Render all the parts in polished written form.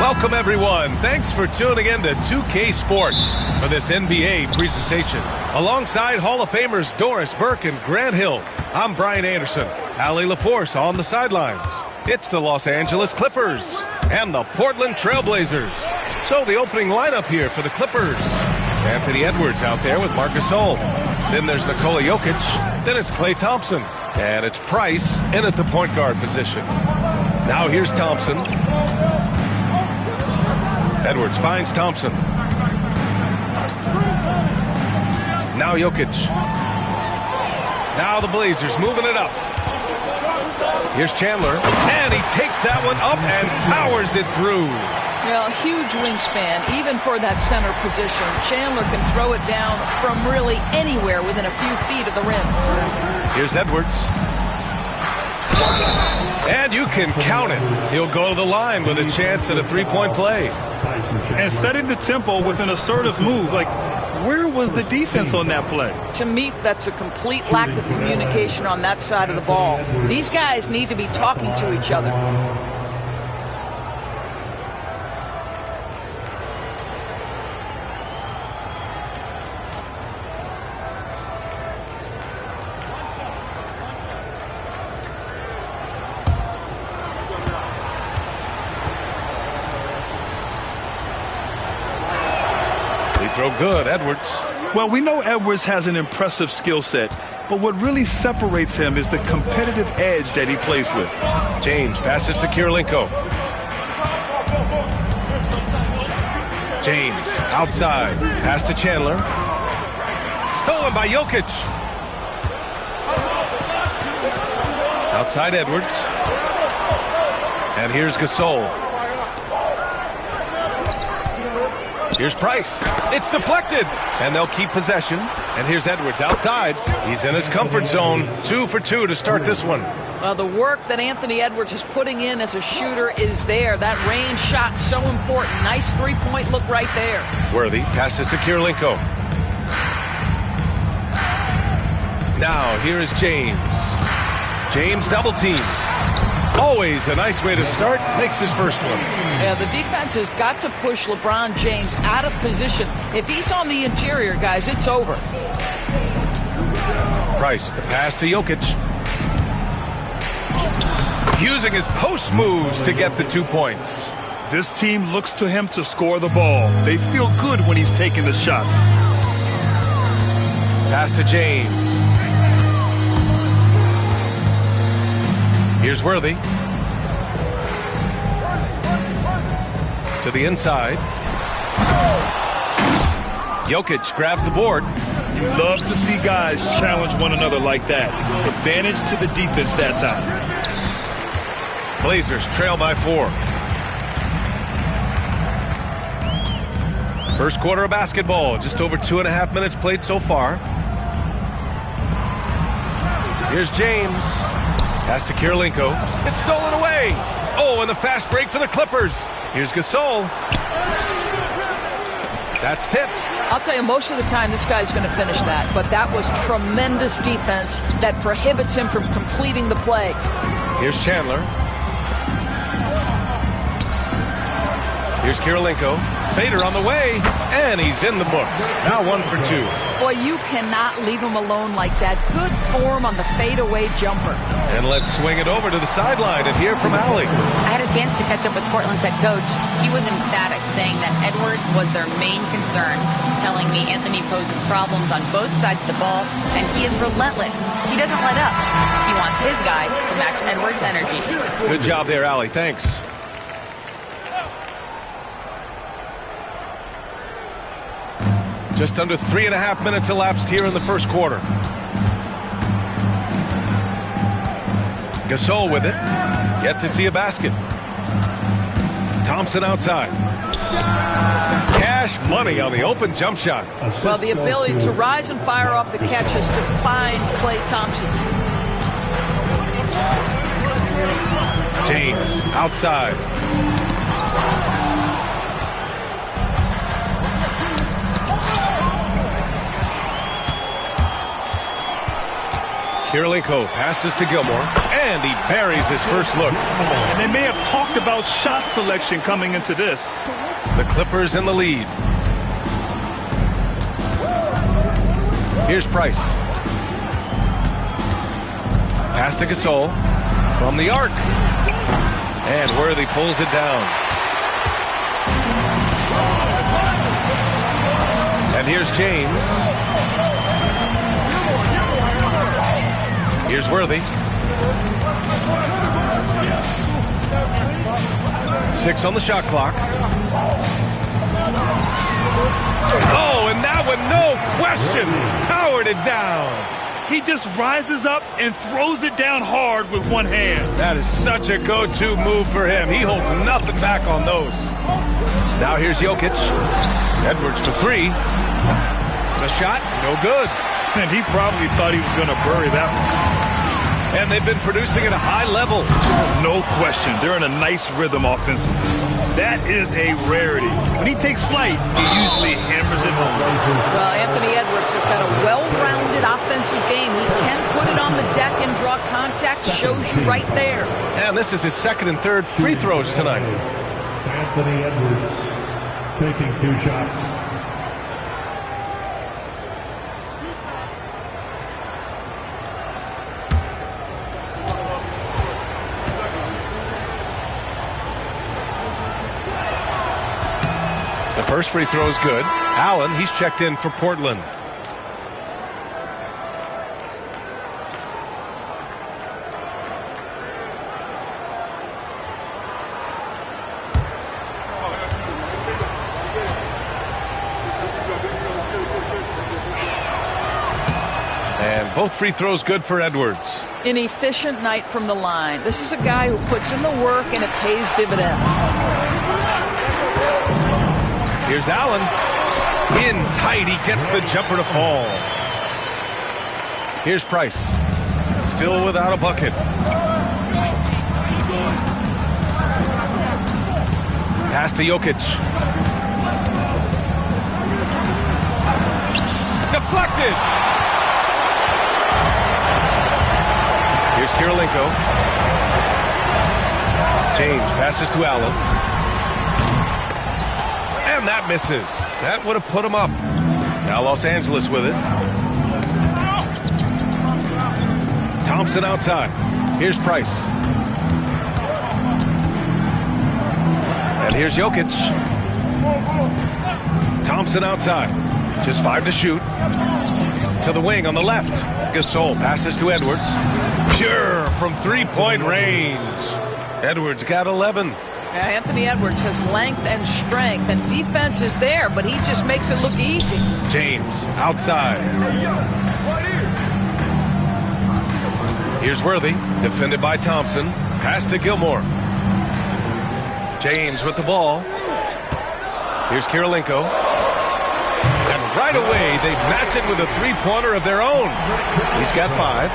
Welcome, everyone. Thanks for tuning in to 2K Sports for this NBA presentation. Alongside Hall of Famers Doris Burke and Grant Hill, I'm Brian Anderson. Allie LaForce on the sidelines. It's the Los Angeles Clippers and the Portland Trailblazers. So the opening lineup here for the Clippers. Anthony Edwards out there with Marc Gasol. Then there's Nikola Jokic. Then it's Klay Thompson. And it's Price in at the point guard position. Now here's Thompson. Edwards finds Thompson. Now Jokic. Now the Blazers moving it up. Here's Chandler. And he takes that one up and powers it through. Well, huge wingspan, even for that center position. Chandler can throw it down from really anywhere within a few feet of the rim. Here's Edwards. And you can count it. He'll go to the line with a chance at a three-point play. And setting the tempo with an assertive move. Like, where was the defense on that play? To me, that's a complete lack of communication on that side of the ball. These guys need to be talking to each other. Throw good, Edwards. Well, we know Edwards has an impressive skill set, but what really separates him is the competitive edge that he plays with. James passes to Kirilenko. James outside, pass to Chandler. Stolen by Jokic. Outside Edwards. And here's Gasol. Here's Price. It's deflected. And they'll keep possession. And here's Edwards outside. He's in his comfort zone. 2 for 2 to start this one. Well, the work that Anthony Edwards is putting in as a shooter is there. That range shot so important. Nice three-point look right there. Worthy passes to Kirilenko. Now here is James. James double teamed. Always a nice way to start. Makes his first one. Yeah, the defense has got to push LeBron James out of position. If he's on the interior, guys, it's over. Price, the pass to Jokic. Using his post moves to get the 2 points. This team looks to him to score the ball. They feel good when he's taking the shots. Pass to James. Here's Worthy. To the inside. Jokic grabs the board. You love to see guys challenge one another like that. Advantage to the defense that time. Blazers trail by 4. First quarter of basketball. Just over 2.5 minutes played so far. Here's James. Pass to Kirilenko. It's stolen away. Oh, and the fast break for the Clippers. Here's Gasol. That's tipped. I'll tell you, most of the time this guy's going to finish that. But that was tremendous defense that prohibits him from completing the play. Here's Chandler. Here's Kirilenko. Fader on the way. And he's in the books. Now 1 for 2. Boy, you cannot leave him alone like that. Good form on the fadeaway jumper. And let's swing it over to the sideline and hear from Allie. I had a chance to catch up with Portland's head coach. He was emphatic, saying that Edwards was their main concern, telling me Anthony poses problems on both sides of the ball, and he is relentless. He doesn't let up. He wants his guys to match Edwards' energy. Good job there, Allie. Thanks. Just under 3.5 minutes elapsed here in the first quarter. Gasol with it. Yet to see a basket. Thompson outside. Cash money on the open jump shot. Well, the ability to rise and fire off the catch has defined Klay Thompson. James outside. Kirilenko passes to Gilmore, and he buries his first look. And they may have talked about shot selection coming into this. The Clippers in the lead. Here's Price. Pass to Gasol from the arc. And Worthy pulls it down. And here's James. Here's Worthy. 6 on the shot clock. Oh, and that one, no question, powered it down. He just rises up and throws it down hard with one hand. That is such a go-to move for him. He holds nothing back on those. Now here's Jokic. Edwards for 3. The shot, no good. And he probably thought he was going to bury that one. And they've been producing at a high level. No question. They're in a nice rhythm offensively. That is a rarity. When he takes flight, he usually hammers it home. Well, Anthony Edwards has got a well-rounded offensive game. He can put it on the deck and draw contact. Shows you right there. And this is his second and third free throws tonight. Anthony Edwards taking 2 shots. The first free throw is good. Allen, he's checked in for Portland. And both free throws good for Edwards. An efficient night from the line. This is a guy who puts in the work and it pays dividends. Here's Allen. In tight, he gets the jumper to fall. Here's Price. Still without a bucket. Pass to Jokic. Deflected. Here's Kirilenko. James passes to Allen. And that misses. That would have put him up. Now Los Angeles with it. Thompson outside. Here's Price. And here's Jokic. Thompson outside. Just 5 to shoot. To the wing on the left. Gasol passes to Edwards. Pure from 3-point range. Edwards got 11. Yeah, Anthony Edwards has length and strength, and defense is there, but he just makes it look easy. James outside. Here's Worthy, defended by Thompson. Pass to Gilmore. James with the ball. Here's Kirilenko. And right away, they match it with a 3-pointer of their own. He's got 5.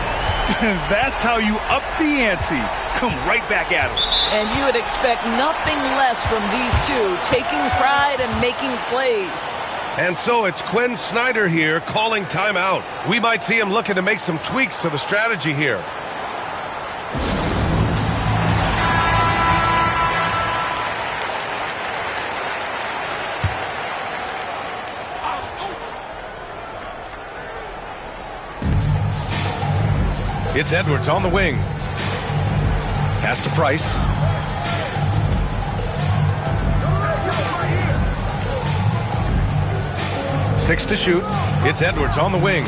That's how you up the ante. Come right back at him. And you would expect nothing less from these two, taking pride and making plays. And so it's Quinn Snyder here calling timeout. We might see him looking to make some tweaks to the strategy here. It's Edwards on the wing. Pass to Price. Six to shoot. It's Edwards on the wing.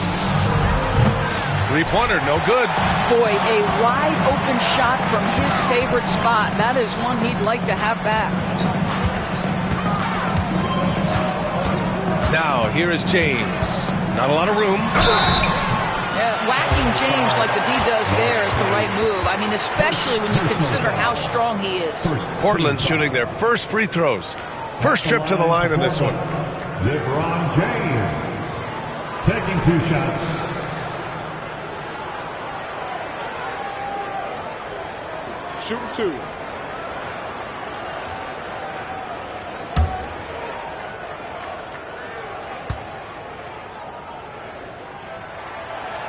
3-pointer, no good. Boy, a wide open shot from his favorite spot. That is one he'd like to have back. Now, here is James. Not a lot of room. Yeah, whacking James like the D does there is the right move. I mean, especially when you consider how strong he is. Portland shooting their first free throws. First trip to the line in this one. LeBron James taking 2 shots. Shooting 2.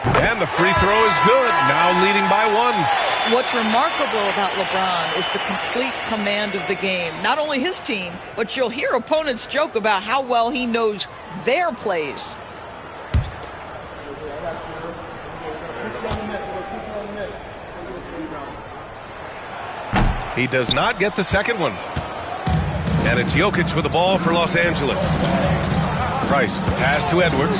And the free throw is good. Now leading by 1. What's remarkable about LeBron is the complete command of the game. Not only his team, but you'll hear opponents joke about how well he knows their plays. He does not get the second one. And it's Jokic with the ball for Los Angeles. Price, the pass to Edwards.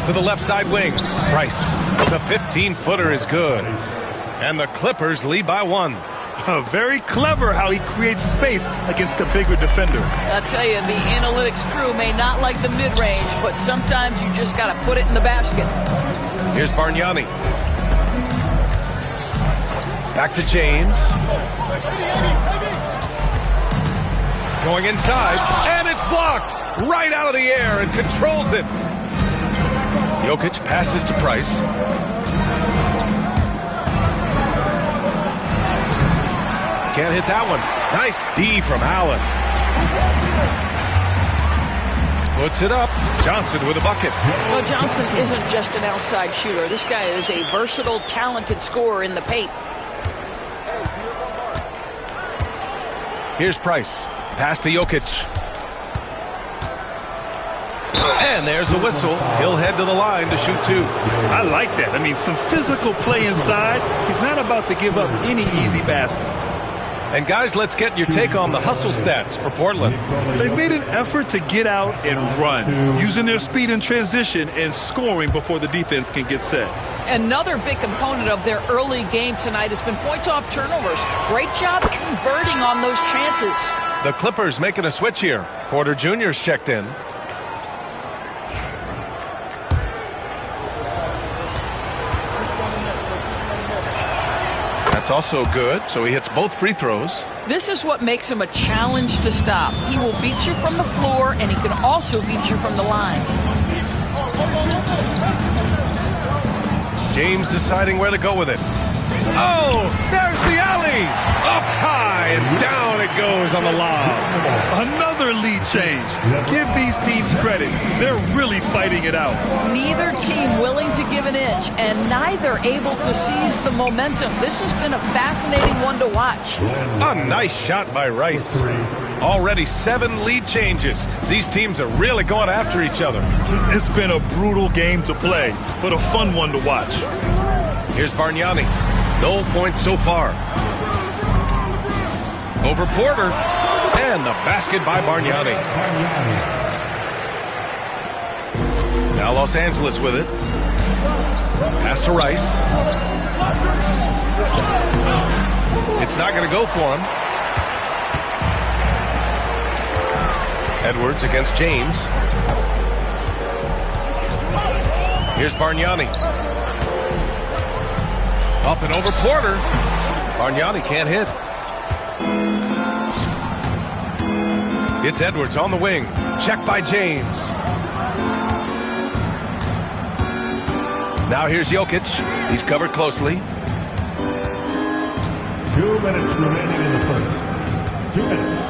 To the left side wing. Price. The 15-footer is good. And the Clippers lead by 1. Very clever how he creates space against the bigger defender. I'll tell you, the analytics crew may not like the mid-range, but sometimes you just got to put it in the basket. Here's Bargnani. Back to James. Going inside, and it's blocked right out of the air and controls it. Jokic passes to Price. Can't hit that one. Nice D from Allen. Puts it up. Johnson with a bucket. Well, Johnson isn't just an outside shooter. This guy is a versatile, talented scorer in the paint. Here's Price. Pass to Jokic. And there's a whistle. He'll head to the line to shoot 2. I like that. I mean, some physical play inside. He's not about to give up any easy baskets. And guys, let's get your take on the hustle stats for Portland. They've made an effort to get out and run, using their speed in transition and scoring before the defense can get set. Another big component of their early game tonight has been points off turnovers. Great job converting on those chances. The Clippers making a switch here. Porter Jr.'s checked in. That's also good, so he hits both free throws. This is what makes him a challenge to stop. He will beat you from the floor, and he can also beat you from the line. James deciding where to go with it. Oh, there's the alley! Up high and down it goes on the lob. Another lead change. Give these teams credit. They're really fighting it out. Neither team willing to give an inch, and neither able to seize the momentum. This has been a fascinating one to watch. A nice shot by Rice. Already 7 lead changes. These teams are really going after each other. It's been a brutal game to play, but a fun one to watch. Here's Bargnani. No points so far. Over Porter. And the basket by Bargnani. Now Los Angeles with it. Pass to Rice. It's not going to go for him. Edwards against James. Here's Bargnani. Up and over Porter. Bargnani can't hit. It's Edwards on the wing. Check by James. Now here's Jokic. He's covered closely. 2 minutes remaining in the first. 2 minutes.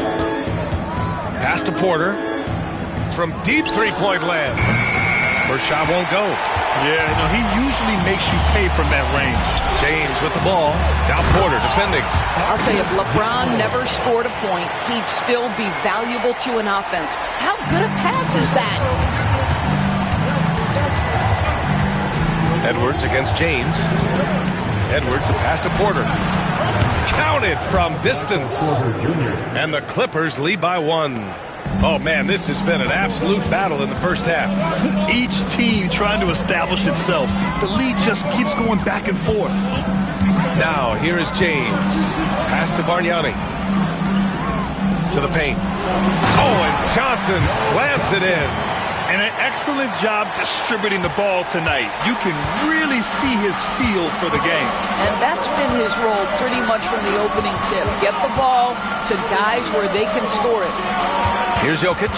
Pass to Porter. From deep three-point land. First shot won't go. Yeah, no, he usually makes you pay from that range. James with the ball. Now Porter defending. I'll tell you, if LeBron never scored a point, he'd still be valuable to an offense. How good a pass is that? Edwards against James. Edwards, the pass to Porter. Counted from distance. And the Clippers lead by 1. Oh, man, this has been an absolute battle in the first half. Each team trying to establish itself. The lead just keeps going back and forth. Now, here is James. Pass to Bargnani. To the paint. Oh, and Johnson slams it in. And an excellent job distributing the ball tonight. You can really see his feel for the game. And that's been his role pretty much from the opening tip. Get the ball to guys where they can score it. Here's Jokic.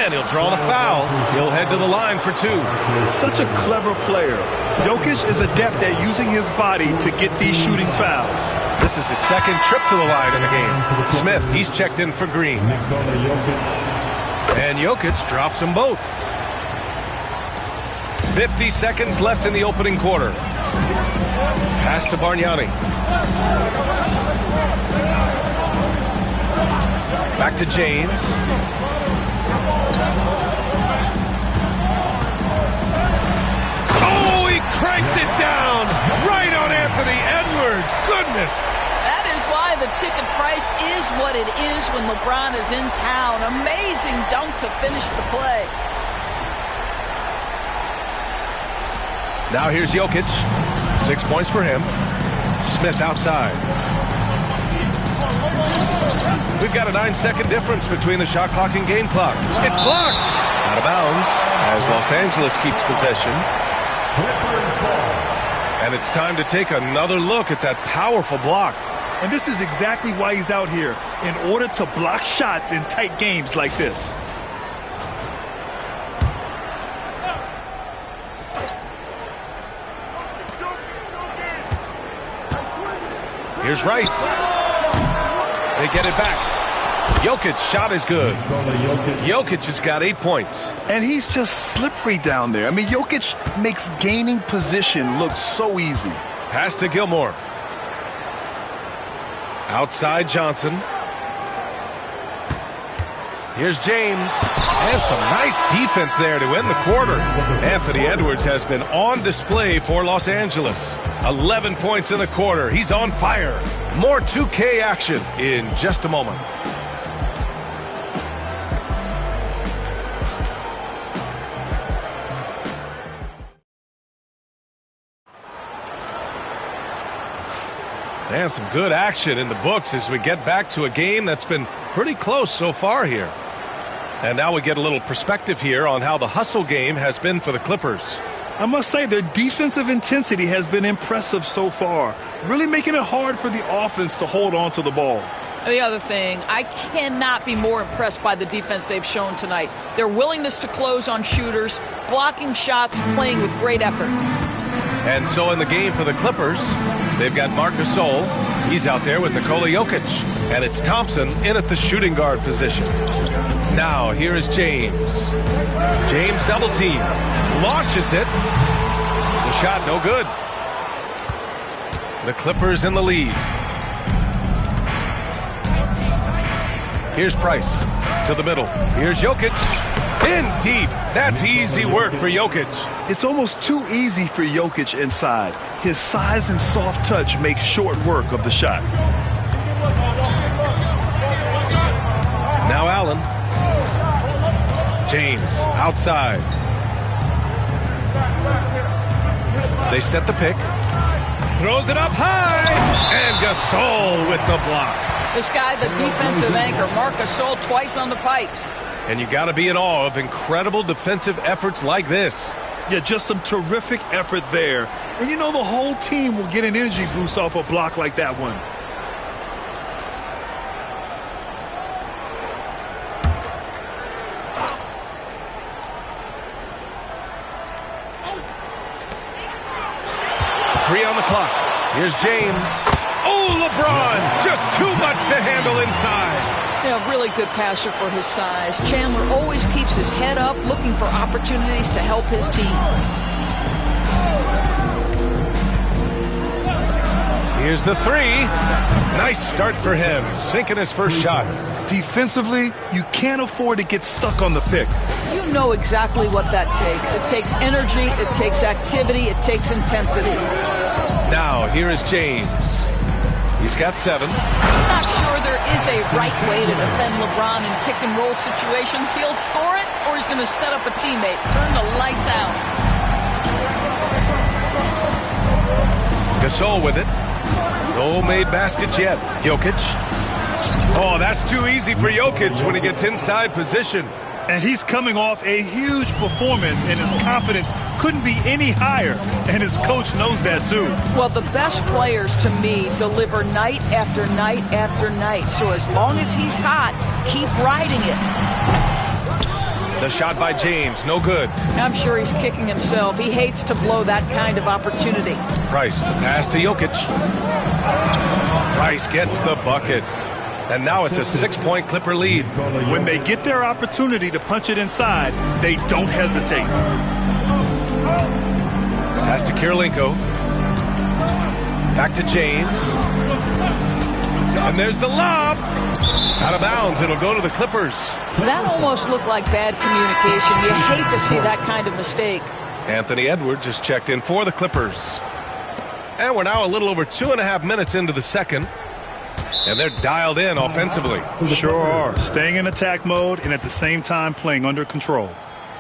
And he'll draw the foul. He'll head to the line for two. Such a clever player. Jokic is adept at using his body to get these shooting fouls. This is his second trip to the line in the game. Smith, he's checked in for Green. And Jokic drops them both. 50 seconds left in the opening quarter. Pass to Bargnani. Back to James. Oh, he cranks it down right on Anthony Edwards. Goodness. That is why the ticket price is what it is when LeBron is in town. Amazing dunk to finish the play. Now here's Jokic. 6 points for him. Smith outside. We've got a 9-second difference between the shot clock and game clock. It's blocked. Out of bounds as Los Angeles keeps possession. And it's time to take another look at that powerful block. And this is exactly why he's out here, in order to block shots in tight games like this. Here's Rice. They get it back. Jokic's shot is good. Jokic has got 8 points. And he's just slippery down there. I mean, Jokic makes gaining position look so easy. Pass to Gilmore. Outside Johnson. Here's James. And some nice defense there to end the quarter. Anthony Edwards has been on display for Los Angeles. 11 points in the quarter. He's on fire. More 2K action in just a moment. And some good action in the books as we get back to a game that's been pretty close so far here. And now we get a little perspective here on how the hustle game has been for the Clippers. I must say their defensive intensity has been impressive so far, really making it hard for the offense to hold on to the ball. The other thing, I cannot be more impressed by the defense they've shown tonight. Their willingness to close on shooters, blocking shots, playing with great effort. And so in the game for the Clippers, they've got Marc Gasol. He's out there with Nikola Jokic. And it's Thompson in at the shooting guard position. Now, here is James. James double-teamed. Launches it. The shot no good. The Clippers in the lead. Here's Price to the middle. Here's Jokic. In deep. That's easy work for Jokic. It's almost too easy for Jokic inside. His size and soft touch make short work of the shot. Now Allen. James outside. They set the pick. Throws it up high. And Gasol with the block. This guy, the defensive anchor, Marc Gasol, twice on the pipes. And you got to be in awe of incredible defensive efforts like this. Yeah, just some terrific effort there. And you know the whole team will get an energy boost off a block like that one. Three on the clock. Here's James. Oh, LeBron! Just too much to handle inside. Yeah, really good passer for his size. Chandler always keeps his head up, looking for opportunities to help his team. Here's the three. Nice start for him, sinking his first shot. Defensively, you can't afford to get stuck on the pick. You know exactly what that takes. It takes energy, it takes activity, it takes intensity. Now, here is James. He's got 7. I'm not sure there is a right way to defend LeBron in pick-and-roll situations. He'll score it, or he's going to set up a teammate. Turn the lights out. Gasol with it. No made baskets yet. Jokic. Oh, that's too easy for Jokic when he gets inside position. And he's coming off a huge performance, and his confidence couldn't be any higher. And his coach knows that, too. Well, the best players, to me, deliver night after night after night. So as long as he's hot, keep riding it. The shot by James, no good. I'm sure he's kicking himself. He hates to blow that kind of opportunity. Price, the pass to Jokic. Price gets the bucket. And now it's a 6-point Clipper lead. When they get their opportunity to punch it inside, they don't hesitate. Pass to Kirilenko. Back to James. And there's the lob. Out of bounds. It'll go to the Clippers. That almost looked like bad communication. You hate to see that kind of mistake. Anthony Edwards is checked in for the Clippers. And we're now a little over 2.5 minutes into the second. And they're dialed in offensively. Sure are. Staying in attack mode and at the same time playing under control.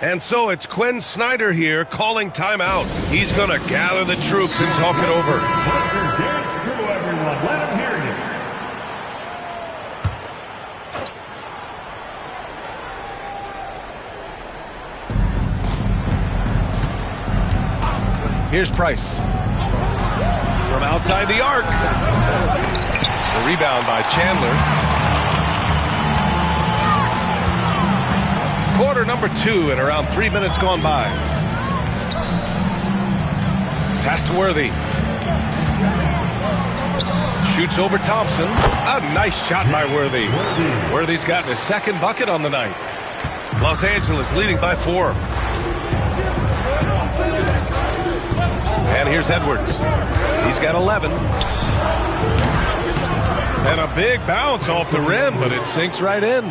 And so it's Quinn Snyder here calling timeout. He's going to gather the troops and talk it over. Dance crew, everyone. Let them hear you. Here's Price. From outside the arc. The rebound by Chandler. Quarter number 2 and around 3 minutes gone by. Pass to Worthy. Shoots over Thompson. A nice shot by Worthy. Worthy's gotten his second bucket on the night. Los Angeles leading by 4. And here's Edwards. He's got 11. And a big bounce off the rim, but it sinks right in.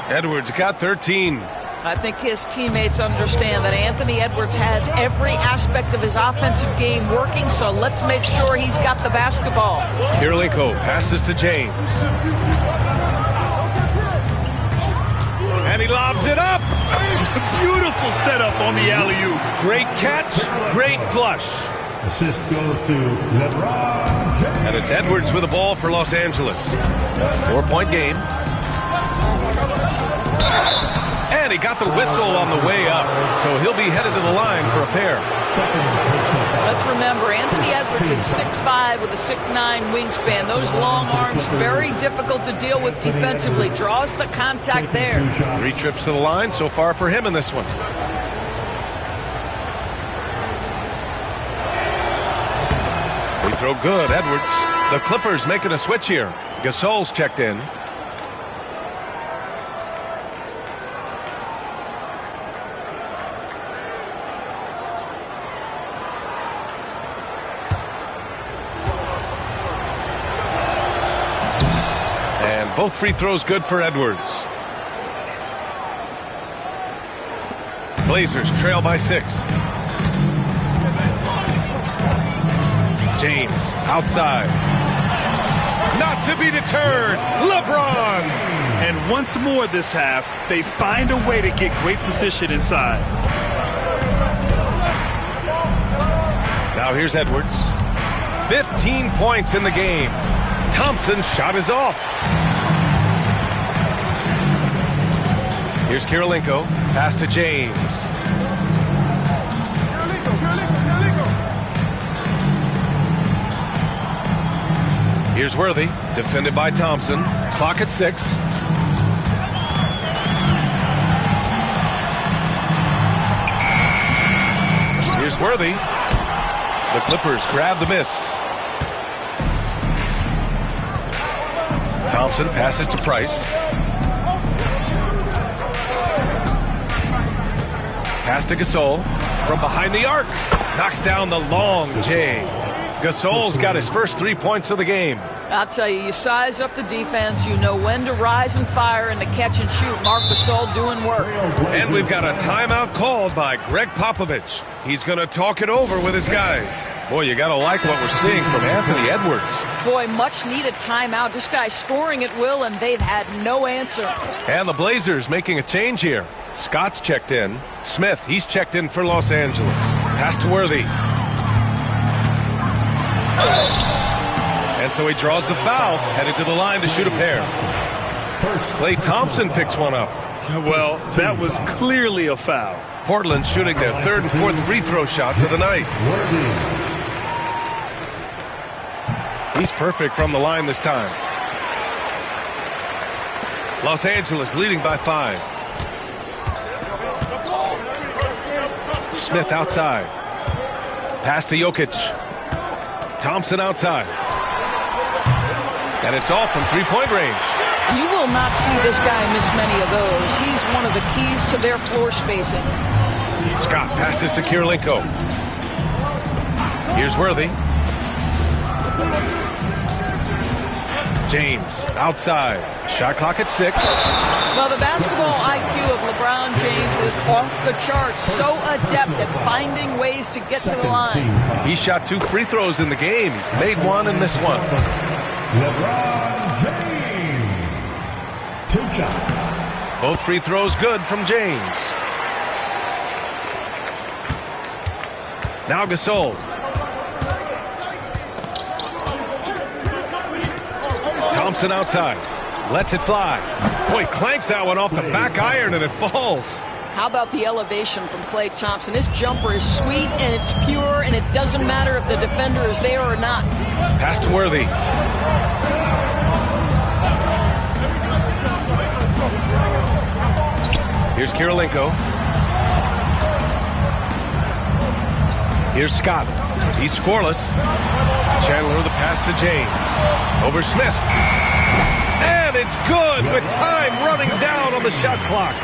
Edwards got 13. I think his teammates understand that Anthony Edwards has every aspect of his offensive game working, so let's make sure he's got the basketball. Kirilenko passes to James. And he lobs it up. Beautiful setup on the alley-oop. Great catch, great flush. Assist goes to LeBron James. And it's Edwards with the ball for Los Angeles. 4-point game. And he got the whistle on the way up, so he'll be headed to the line for a pair. Let's remember, Anthony Edwards is 6'5" with a 6'9" wingspan. Those long arms, very difficult to deal with defensively. Draws the contact there. 3 trips to the line so far for him in this one. Free throw good, Edwards. The Clippers making a switch here. Gasol's checked in. And both free throws good for Edwards. Blazers trail by 6. James outside. Not to be deterred. LeBron. And once more this half, they find a way to get great position inside. Now here's Edwards. 15 points in the game. Thompson's shot is off. Here's Kirilenko. Pass to James. Here's Worthy, defended by Thompson. Clock at 6. Here's Worthy. The Clippers grab the miss. Thompson passes to Price. Pass to Gasol. From behind the arc. Knocks down the long J. Gasol's got his first 3 points of the game. I'll tell you, you size up the defense, you know when to rise and fire and to catch and shoot. Marc Gasol doing work. And we've got a timeout called by Greg Popovich. He's going to talk it over with his guys. Boy, you got to like what we're seeing from Anthony Edwards. Boy, much needed timeout. This guy's scoring at will, and they've had no answer. And the Blazers making a change here. Scott's checked in. Smith, he's checked in for Los Angeles. Pass to Worthy. And so he draws the foul, headed to the line to shoot a pair. Klay Thompson picks one up. Well, that was clearly a foul. Portland shooting their 3rd and 4th free throw shots of the night. He's perfect from the line this time. Los Angeles leading by 5. Smith outside. Pass to Jokic. Thompson outside. And it's off from three-point range. You will not see this guy miss many of those. He's one of the keys to their floor spacing. Scott passes to Kirilenko. Here's Worthy. James outside. Shot clock at 6. Well, the basketball IQ of LeBron James is off the charts. So adept at finding ways to get to the line. He shot 2 free throws in the game. He's made 1 and missed 1. LeBron James. 2 shots. Both free throws good from James. Now Gasol. Thompson outside. Lets it fly. Boy, clanks that one off the back iron and it falls. How about the elevation from Klay Thompson? His jumper is sweet and it's pure, and it doesn't matter if the defender is there or not. Pass to Worthy. Here's Kirilenko. Here's Scott. He's scoreless. Chandler with the pass to James. Over Smith. And it's good with time running down on the shot clock.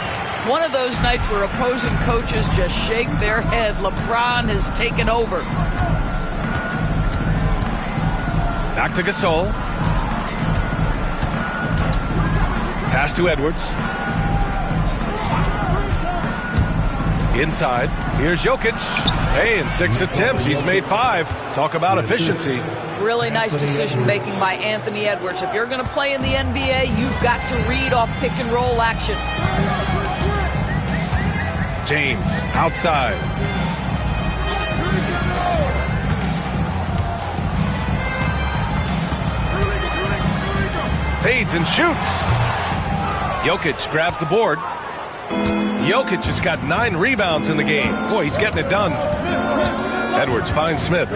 One of those nights where opposing coaches just shake their head. LeBron has taken over. Back to Gasol. Pass to Edwards. Inside. Here's Jokic. Hey, in 6 attempts, he's made 5. Talk about efficiency. Really nice decision-making by Anthony Edwards. If you're going to play in the NBA, you've got to read off pick-and-roll action. James, outside. Fades and shoots. Jokic grabs the board. Jokic has got 9 rebounds in the game. Boy, he's getting it done. Edwards finds Smith.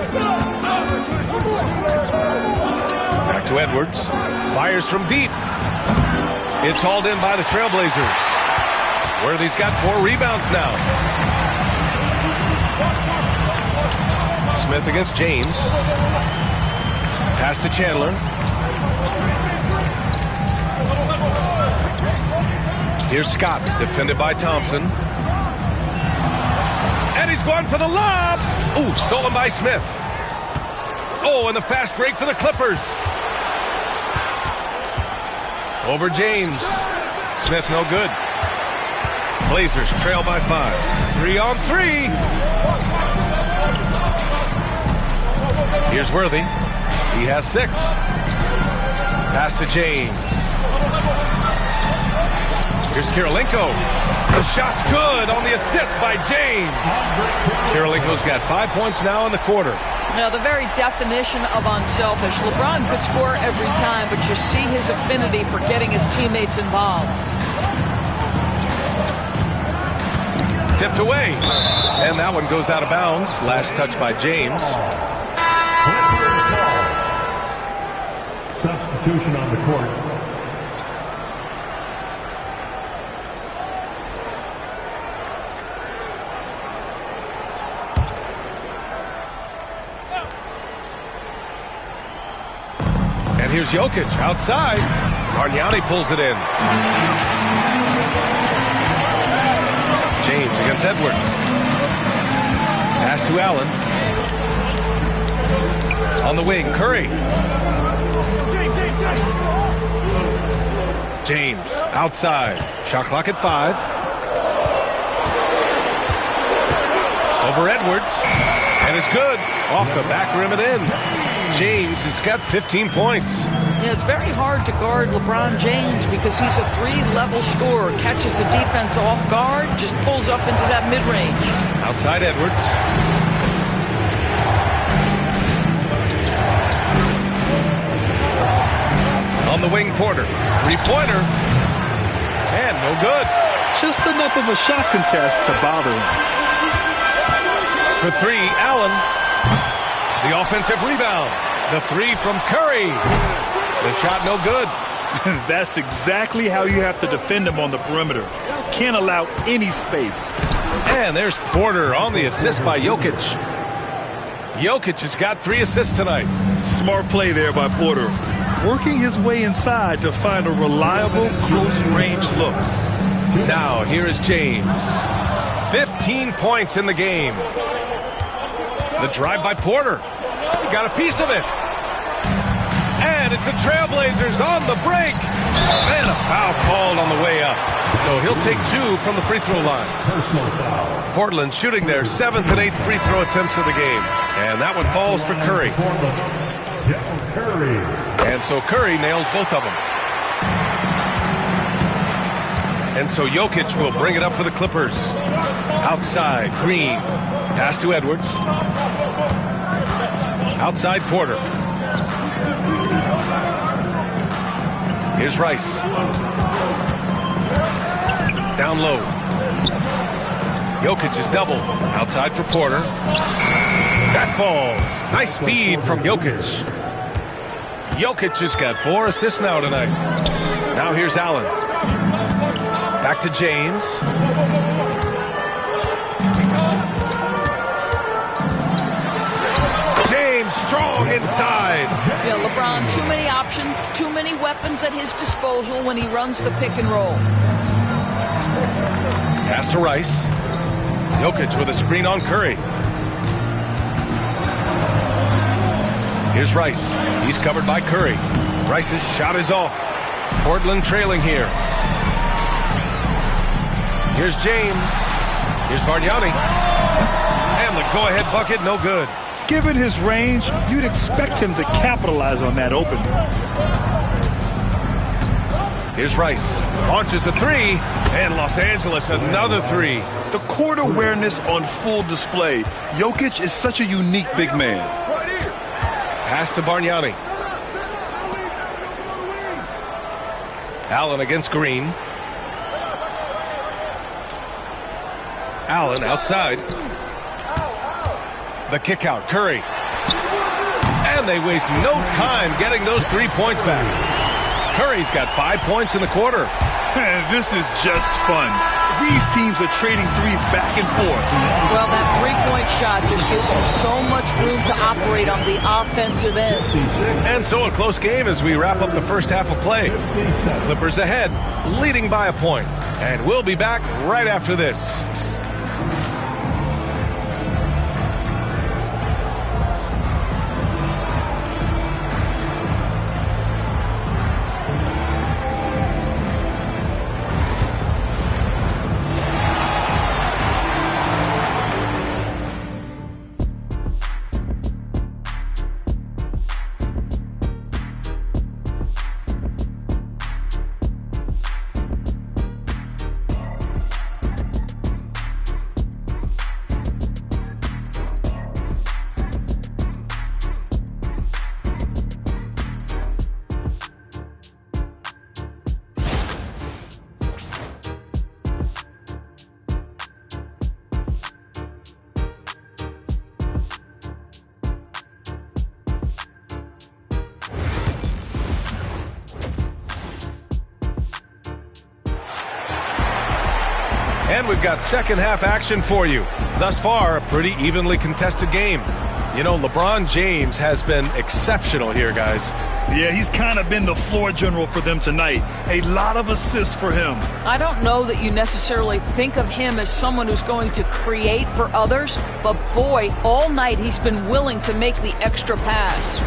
Back to Edwards. Fires from deep. It's hauled in by the Trailblazers. Worthy's got 4 rebounds now. Smith against James. Pass to Chandler. Here's Scott, defended by Thompson. And he's going for the lob. Ooh, stolen by Smith. Oh, and the fast break for the Clippers. Over James. Smith no good. Blazers trail by 5. 3 on 3. Here's Worthy. He has 6. Pass to James. Here's Kirilenko. The shot's good on the assist by James. Kirilenko's got 5 points now in the quarter. Now, the very definition of unselfish. LeBron could score every time, but you see his affinity for getting his teammates involved. Tipped away. And that one goes out of bounds. Last touch by James. Substitution on the court. And here's Jokic outside. Bargnani pulls it in. James against Edwards. Pass to Allen. On the wing, Curry. James outside. Shot clock at 5. Over Edwards. And it's good. Off the back rim and in. James has got 15 points. Yeah, it's very hard to guard LeBron James because he's a 3-level scorer. Catches the defense off guard, just pulls up into that mid-range. Outside Edwards. On the wing, Porter. 3-pointer. And no good. Just enough of a shot contest to bother him. For 3, Allen. The offensive rebound. The 3 from Curry. The shot no good. That's exactly how you have to defend him on the perimeter. Can't allow any space. And there's Porter on the assist by Jokic. Jokic has got 3 assists tonight. Smart play there by Porter. Working his way inside to find a reliable close-range look. Now here is James. 15 points in the game. The drive by Porter. He got a piece of it. And it's the Trailblazers on the break. And a foul called on the way up. So he'll take 2 from the free throw line. Personal foul. Portland shooting their 7th and 8th free throw attempts of the game. And that one falls for Curry. Curry. And so Curry nails both of them. And so Jokic will bring it up for the Clippers. Outside, Green. Pass to Edwards. Outside, Porter. Here's Rice. Down low. Jokic is double. Outside for Porter. That falls. Nice feed from Jokic. Jokic has got 4 assists now tonight. Now here's Allen. Back to James. James strong inside. Yeah, LeBron, too many options, too many weapons at his disposal when he runs the pick and roll. Pass to Rice. Jokic with a screen on Curry. Here's Rice. He's covered by Curry. Rice's shot is off. Portland trailing here. Here's James. Here's Bargnani. And the go-ahead bucket, no good. Given his range, you'd expect him to capitalize on that opening. Here's Rice. Launches a 3. And Los Angeles another 3. The court awareness on full display. Jokic is such a unique big man. Pass to Bargnani. Allen against Green. Allen outside. The kick out, Curry. And they waste no time getting those 3 points back. Curry's got 5 points in the quarter. This is just fun. These teams are trading threes back and forth. Well, that three-point shot just gives you so much room to operate on the offensive end. And so a close game as we wrap up the first half of play. Clippers ahead, leading by a point. And we'll be back right after this. And we've got second half action for you. Thus far, a pretty evenly contested game. You know, LeBron James has been exceptional here, guys. Yeah, he's kind of been the floor general for them tonight. A lot of assists for him. I don't know that you necessarily think of him as someone who's going to create for others, but boy, all night he's been willing to make the extra pass.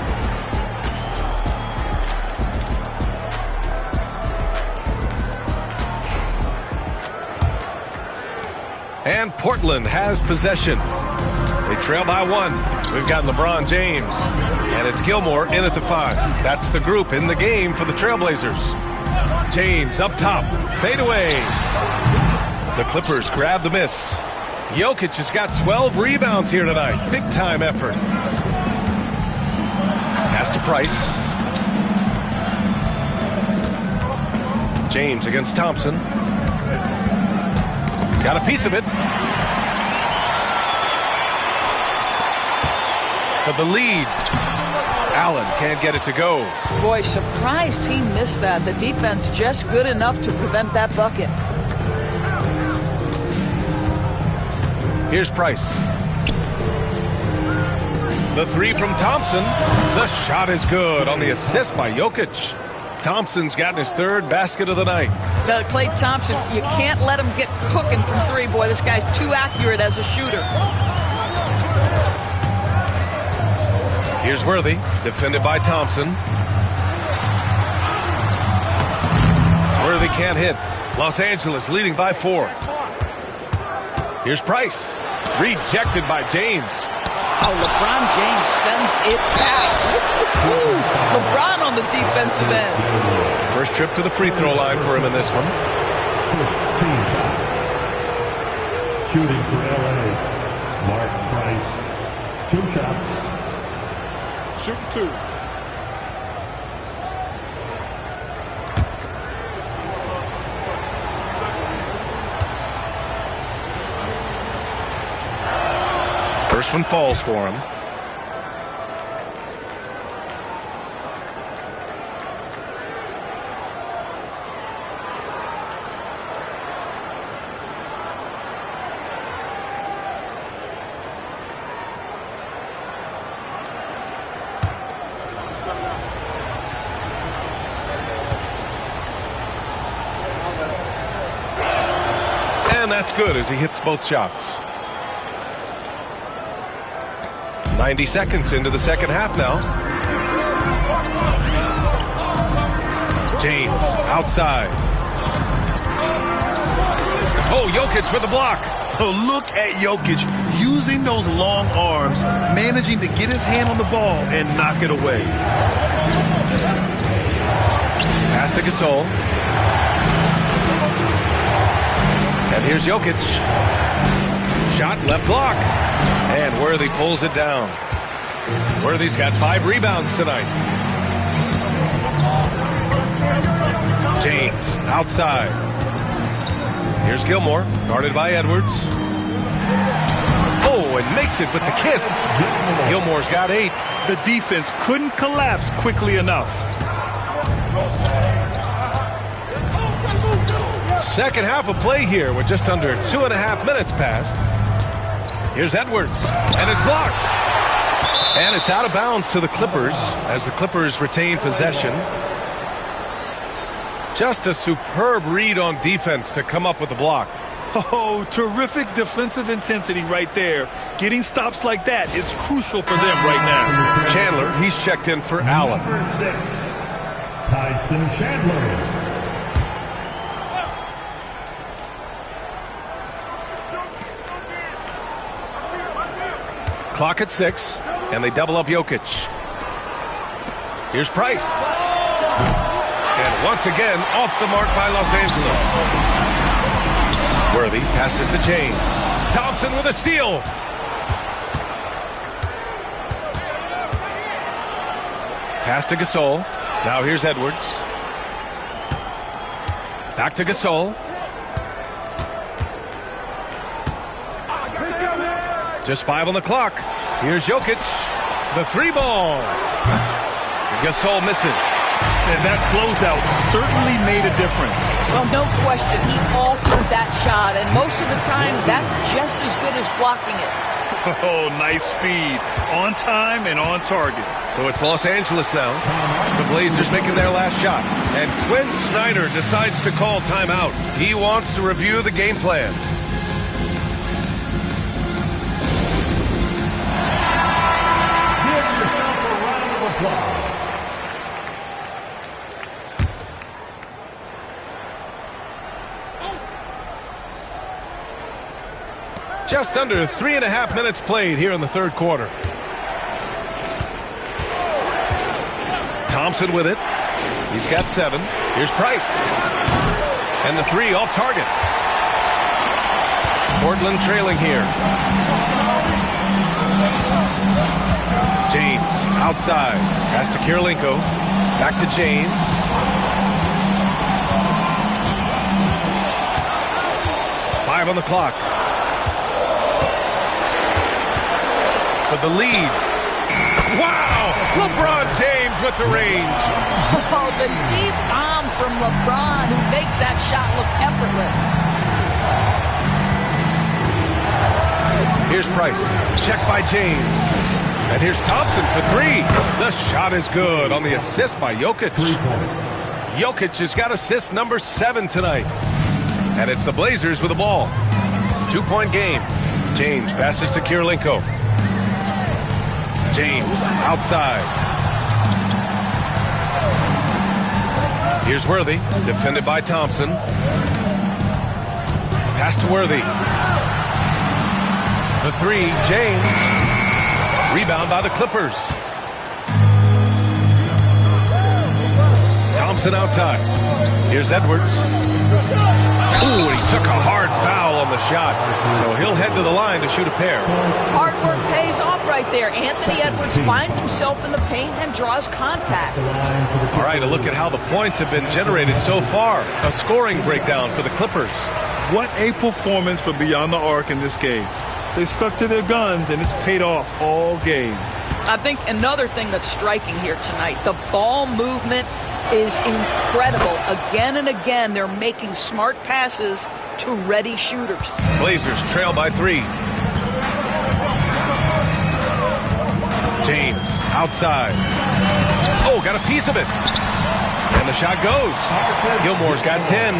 And Portland has possession. They trail by 1. We've got LeBron James. And it's Gilmore in at the 5. That's the group in the game for the Trailblazers. James up top. Fade away. The Clippers grab the miss. Jokic has got 12 rebounds here tonight. Big time effort. Pass to Price. James against Thompson. Got a piece of it. For the lead. Allen can't get it to go. Boy, surprised he missed that. The defense just good enough to prevent that bucket. Here's Price. The three from Thompson. The shot is good on the assist by Jokic. Thompson's gotten his third basket of the night. Klay Thompson, you can't let him get cooking from three. Boy, this guy's too accurate as a shooter. Here's Worthy, defended by Thompson. Worthy can't hit. Los Angeles leading by 4. Here's Price. Rejected by James. Oh, LeBron James sends it back. Woo. LeBron on the defensive end. First trip to the free throw line for him in this one. First team foul. Shooting for LA. Mark Price. 2 shots. Shooting 2. First one falls for him. And that's good as he hits both shots. 90 seconds into the second half now. James outside. Oh, Jokic with the block. Oh, look at Jokic using those long arms, managing to get his hand on the ball and knock it away. Pass to Gasol. And here's Jokic. Shot left block. And Worthy pulls it down. Worthy's got 5 rebounds tonight. James outside. Here's Gilmore, guarded by Edwards. Oh, and makes it with the kiss. Gilmore's got 8. The defense couldn't collapse quickly enough. Second half of play here with just under 2.5 minutes passed. Here's Edwards, and it's blocked. And it's out of bounds to the Clippers as the Clippers retain possession. Just a superb read on defense to come up with the block. Oh, terrific defensive intensity right there. Getting stops like that is crucial for them right now. Chandler, he's checked in for Allen. Number 6, Tyson Chandler. Clock at 6, and they double up Jokic. Here's Price. And once again, off the mark by Los Angeles. Worthy passes to James. Thompson with a steal. Pass to Gasol. Now here's Edwards. Back to Gasol. Just 5 on the clock. Here's Jokic. The 3 ball. Gasol misses. And that closeout certainly made a difference. Well, no question. He altered that shot, and most of the time, that's just as good as blocking it. Oh, nice feed. On time and on target. So it's Los Angeles now. The Blazers making their last shot. And Quinn Snyder decides to call timeout. He wants to review the game plan. Just under 3.5 minutes played here in the third quarter. Thompson with it. He's got 7. Here's Price. And the 3 off target. Portland trailing here. James outside. Pass to Kirilenko. Back to James. Five on the clock. For the lead. Wow! LeBron James with the range. Oh, the deep bomb from LeBron, who makes that shot look effortless. Here's Price. Check by James. And here's Thompson for three. The shot is good on the assist by Jokic. Jokic has got assist number 7 tonight. And it's the Blazers with the ball. 2-point game. James passes to Kirilenko. James outside. Here's Worthy, defended by Thompson. Pass to Worthy. The three, James. Rebound by the Clippers. Thompson outside. Here's Edwards. Ooh, he took a hard foul on the shot. So he'll head to the line to shoot a pair. Hard work pays off right there. Anthony Edwards finds himself in the paint and draws contact. All right, a look at how the points have been generated so far. A scoring breakdown for the Clippers. What a performance for Beyond the Arc in this game. They stuck to their guns, and it's paid off all game. I think another thing that's striking here tonight, the ball movement is incredible. Again and again, they're making smart passes to ready shooters. Blazers trail by 3. James outside. Oh, got a piece of it. And the shot goes. Gilmore's got 10.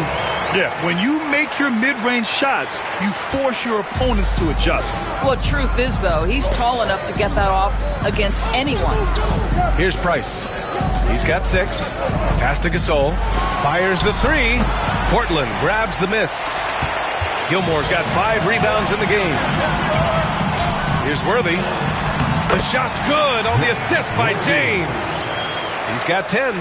Yeah, when you make your mid-range shots, you force your opponents to adjust. Well, truth is, though, he's tall enough to get that off against anyone. Here's Price. He's got 6. Pass to Gasol. Fires the 3. Portland grabs the miss. Gilmore's got 5 rebounds in the game. Here's Worthy. The shot's good on the assist by James. He's got 10.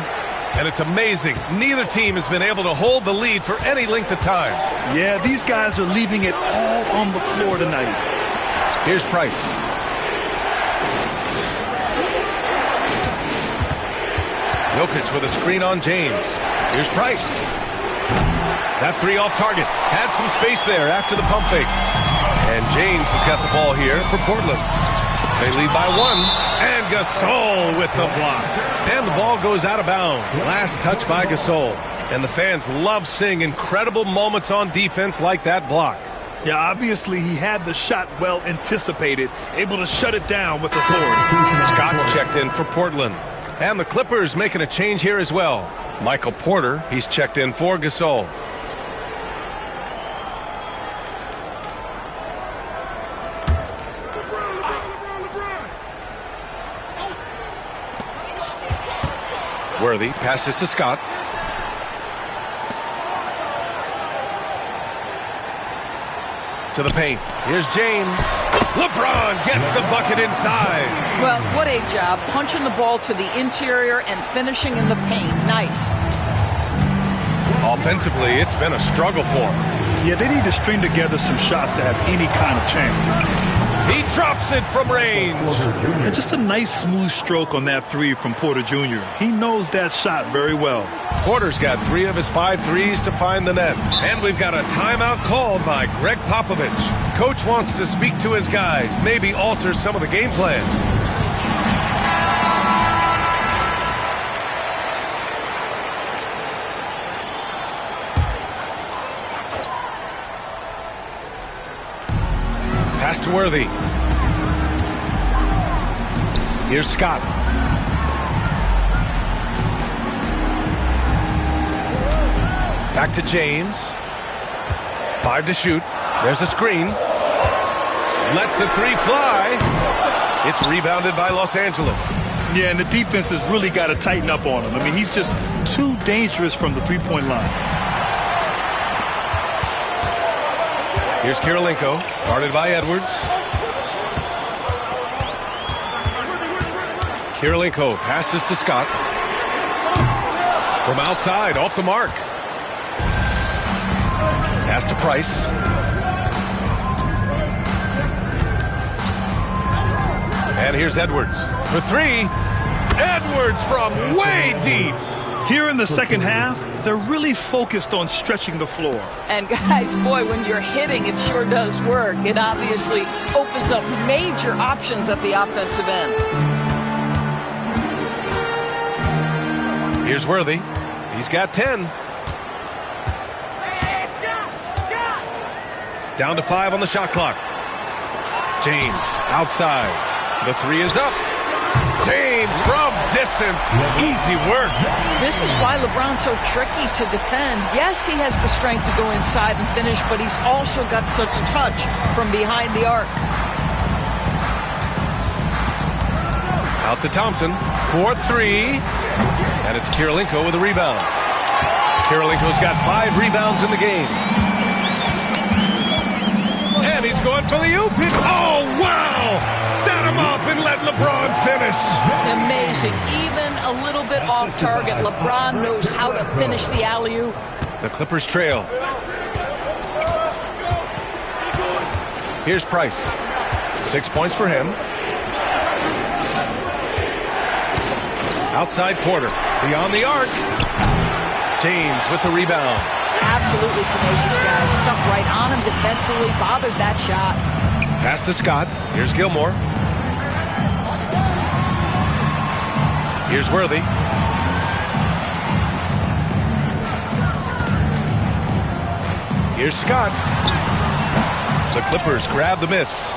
And it's amazing. Neither team has been able to hold the lead for any length of time. Yeah, these guys are leaving it all on the floor tonight. Here's Price. Jokic with a screen on James. Here's Price. That 3 off target. Had some space there after the pump fake. And James has got the ball here for Portland. They lead by 1. And Gasol with the block. And the ball goes out of bounds. Last touch by Gasol. And the fans love seeing incredible moments on defense like that block. Yeah, obviously he had the shot well anticipated, able to shut it down with authority. Scott's checked in for Portland. And the Clippers making a change here as well. Michael Porter, he's checked in for Gasol. Worthy passes to Scott. To the paint. Here's James. LeBron gets the bucket inside. Well, what a job. Punching the ball to the interior and finishing in the paint. Nice. Offensively, it's been a struggle for him. Yeah, they need to string together some shots to have any kind of chance. He drops it from range. Yeah, just a nice smooth stroke on that 3 from Porter Jr. He knows that shot very well. Porter's got 3 of his 5 threes to find the net. And we've got a timeout called by Greg Popovich. Coach wants to speak to his guys, maybe alter some of the game plan. Pass to Worthy. Here's Scott. Back to James. 5 to shoot. There's a screen. Lets the 3 fly. It's rebounded by Los Angeles. Yeah, and the defense has really got to tighten up on him. I mean, he's just too dangerous from the three-point line. Here's Kirilenko, guarded by Edwards. Kirilenko passes to Scott. From outside, off the mark. Pass to Price. And here's Edwards for 3. Edwards from way deep. Here in the second half, they're really focused on stretching the floor. And guys, boy, when you're hitting, it sure does work. It obviously opens up major options at the offensive end. Here's Worthy. He's got 10. Down to 5 on the shot clock. James outside. The 3 is up. James from distance. Easy work. This is why LeBron's so tricky to defend. Yes, he has the strength to go inside and finish, but he's also got such touch from behind the arc. Out to Thompson for 3. And it's Kirilenko with a rebound. Kirilenko's got 5 rebounds in the game. And he's going for the oop. Oh, wow! Set him up and let LeBron finish. Amazing. Even a little bit off target. LeBron knows how to finish the alley-oop. The Clippers trail. Here's Price. 6 points for him. Outside Porter. Beyond the arc. James with the rebound. Absolutely tenacious guy. Stuck right on him defensively. Bothered that shot. Pass to Scott. Here's Gilmore. Here's Worthy. Here's Scott. The Clippers grab the miss.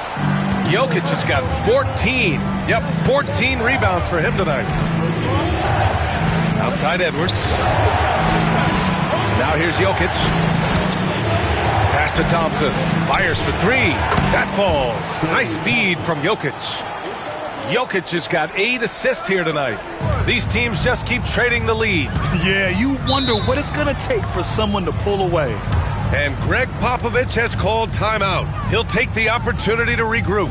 Jokic has got 14. Yep, 14 rebounds for him tonight. Outside Edwards. Now here's Jokic. Pass to Thompson. Fires for 3. That falls. Nice feed from Jokic. Jokic has got 8 assists here tonight. These teams just keep trading the lead. Yeah, you wonder what it's going to take for someone to pull away. And Greg Popovich has called timeout. He'll take the opportunity to regroup.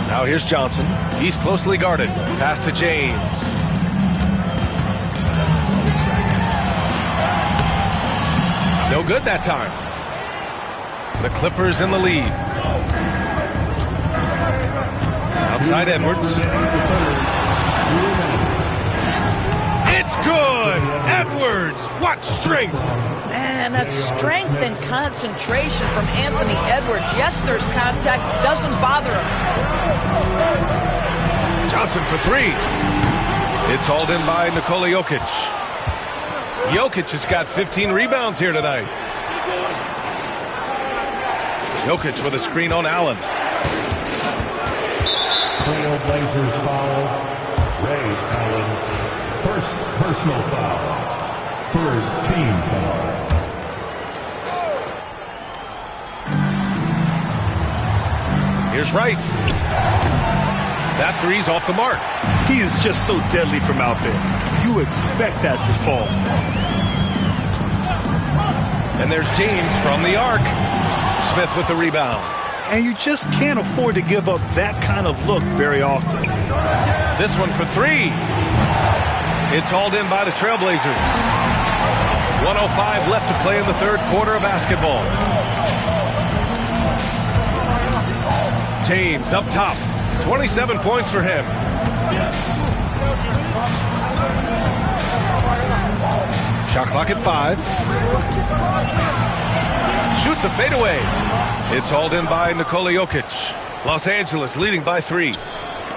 Now here's Johnson. He's closely guarded. Pass to James. No good that time. The Clippers in the lead. Outside Edwards. It's good! Edwards! What strength! Man, that's strength and concentration from Anthony Edwards. Yes, there's contact. Doesn't bother him. Johnson for 3. It's hauled in by Nikola Jokic. Jokic has got 15 rebounds here tonight. Jokic with a screen on Allen. Blazers foul. Ray Allen. First personal foul. Third team foul. Here's Rice. That 3's off the mark. He is just so deadly from out there. You expect that to fall. And there's James from the arc. Smith with the rebound. And you just can't afford to give up that kind of look very often. This one for 3. It's hauled in by the Trailblazers. 1:05 left to play in the third quarter of basketball. James up top. 27 points for him. Shot clock at 5. Shoots a fadeaway. It's hauled in by Nikola Jokic. Los Angeles leading by 3.